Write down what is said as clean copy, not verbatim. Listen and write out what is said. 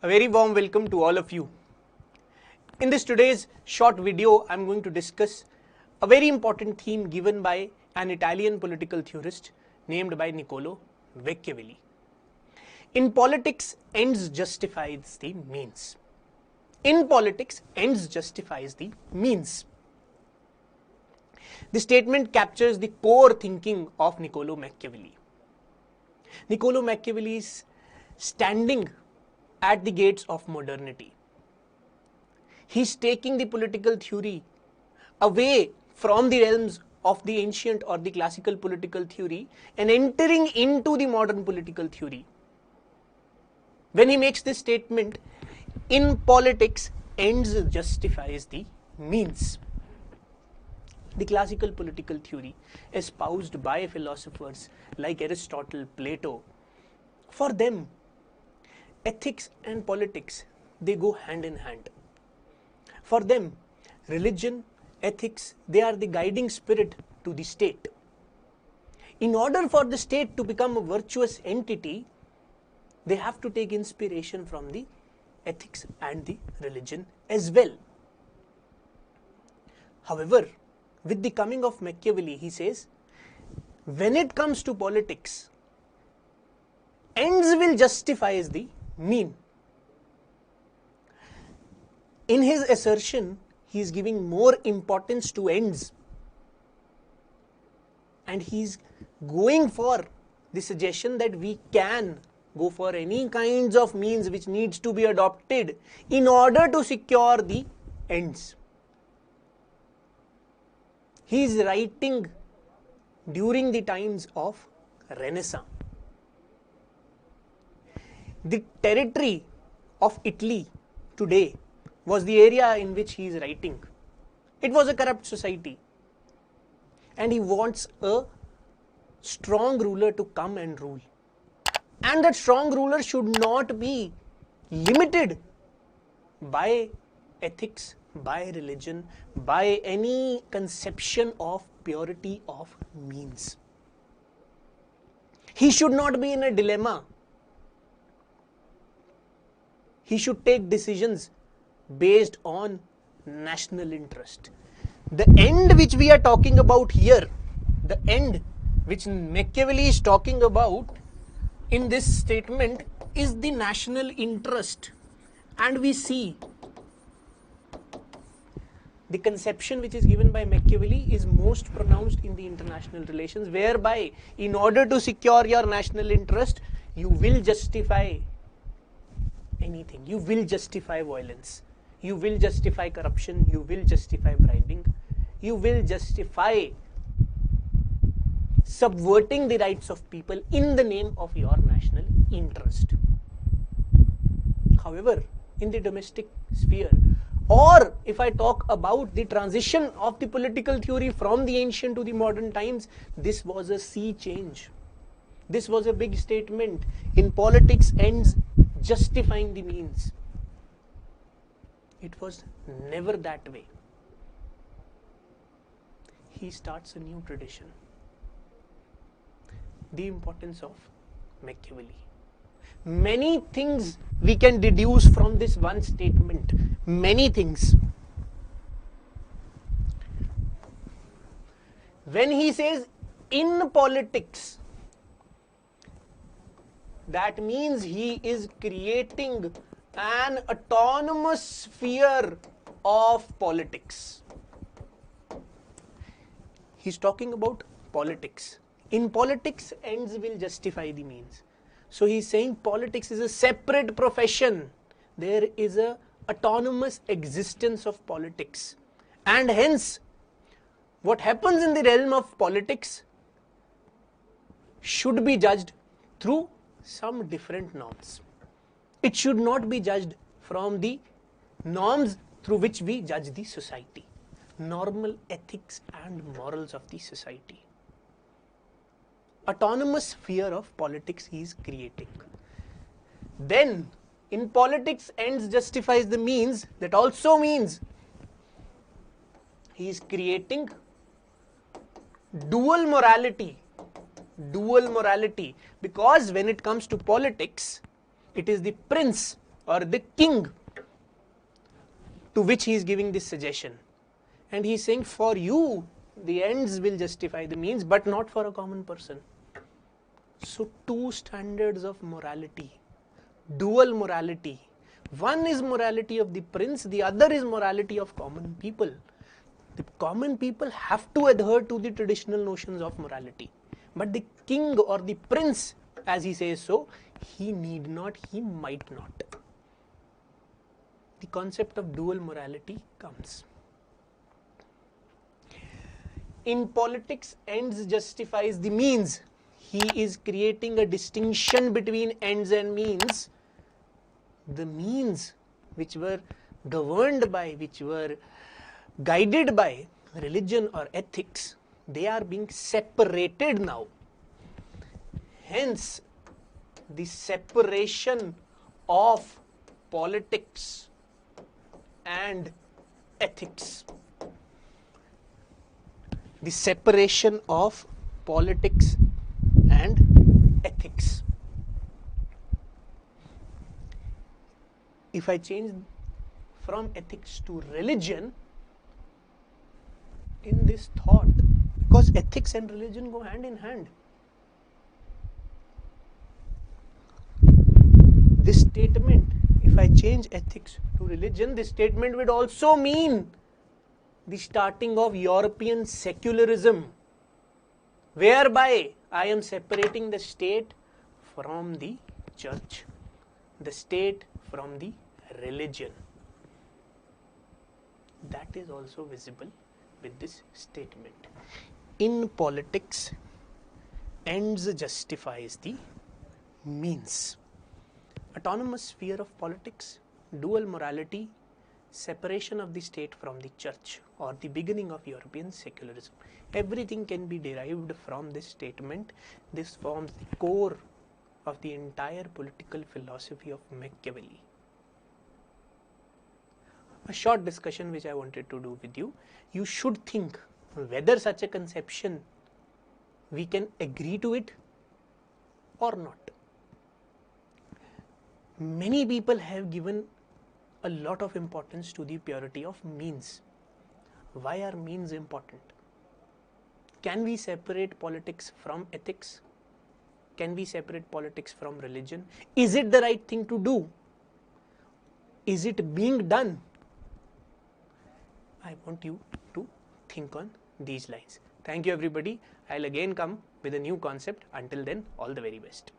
A very warm welcome to all of you. In this today's short video, I'm going to discuss a very important theme given by an Italian political theorist named by Niccolo Machiavelli. In politics, ends justifies the means. In politics, ends justifies the means. The statement captures the core thinking of Niccolo Machiavelli. Niccolo Machiavelli is standing at the gates of modernity. He's taking the political theory away from the realms of the ancient or the classical political theory and entering into the modern political theory. When he makes this statement, in politics, ends justifies the means. The classical political theory espoused by philosophers like Aristotle, Plato, for them, ethics and politics, they go hand in hand. For them, religion, ethics, they are the guiding spirit to the state. In order for the state to become a virtuous entity, they have to take inspiration from the ethics and the religion as well. However, with the coming of Machiavelli, he says, when it comes to politics, ends will justify the mean. In his assertion, he is giving more importance to ends, and he is going for the suggestion that we can go for any kinds of means which needs to be adopted in order to secure the ends. He is writing during the times of Renaissance. The territory of Italy today was the area in which he is writing. It was a corrupt society, and he wants a strong ruler to come and rule. And that strong ruler should not be limited by ethics, by religion, by any conception of purity of means. He should not be in a dilemma. He should take decisions based on national interest. The end which we are talking about here, the end which Machiavelli is talking about in this statement is the national interest. And we see the conception which is given by Machiavelli is most pronounced in the international relations, whereby in order to secure your national interest, you will justify anything. You will justify violence. You will justify corruption. You will justify bribing. You will justify subverting the rights of people in the name of your national interest. However, in the domestic sphere, or if I talk about the transition of the political theory from the ancient to the modern times, this was a sea change. This was a big statement. In politics, ends justifying the means. It was never that way. He starts a new tradition. The importance of Machiavelli. Many things we can deduce from this one statement. Many things. When he says in politics, that means he is creating an autonomous sphere of politics. He's talking about politics. In politics, ends will justify the means. So he's saying politics is a separate profession. There is a autonomous existence of politics. And hence, what happens in the realm of politics should be judged through some different norms. It should not be judged from the norms through which we judge the society. Normal ethics and morals of the society. Autonomous sphere of politics he is creating. Then, in politics, ends justifies the means. That also means he is creating dual morality. Dual morality. Because when it comes to politics, it is the prince or the king to which he is giving this suggestion. And he is saying, for you, the ends will justify the means, but not for a common person. So two standards of morality, dual morality. One is morality of the prince, the other is morality of common people. The common people have to adhere to the traditional notions of morality. But the king or the prince, as he says so, he need not, he might not. The concept of dual morality comes. In politics, ends justifies the means. He is creating a distinction between ends and means. The means which were governed by, which were guided by religion or ethics, they are being separated now. Hence, the separation of politics and ethics. The separation of politics and ethics. If I change from ethics to religion, in this thought, because ethics and religion go hand in hand. This statement, if I change ethics to religion, this statement would also mean the starting of European secularism, whereby I am separating the state from the church, the state from the religion. That is also visible with this statement. In politics, ends justifies the means. Autonomous sphere of politics, dual morality, separation of the state from the church, or the beginning of European secularism. Everything can be derived from this statement. This forms the core of the entire political philosophy of Machiavelli. A short discussion which I wanted to do with you. You should think whether such a conception we can agree to it or not. Many people have given a lot of importance to the purity of means. Why are means important? Can we separate politics from ethics? Can we separate politics from religion? Is it the right thing to do? Is it being done? I want you to think on these lines. Thank you everybody. I'll again come with a new concept. Until then, all the very best.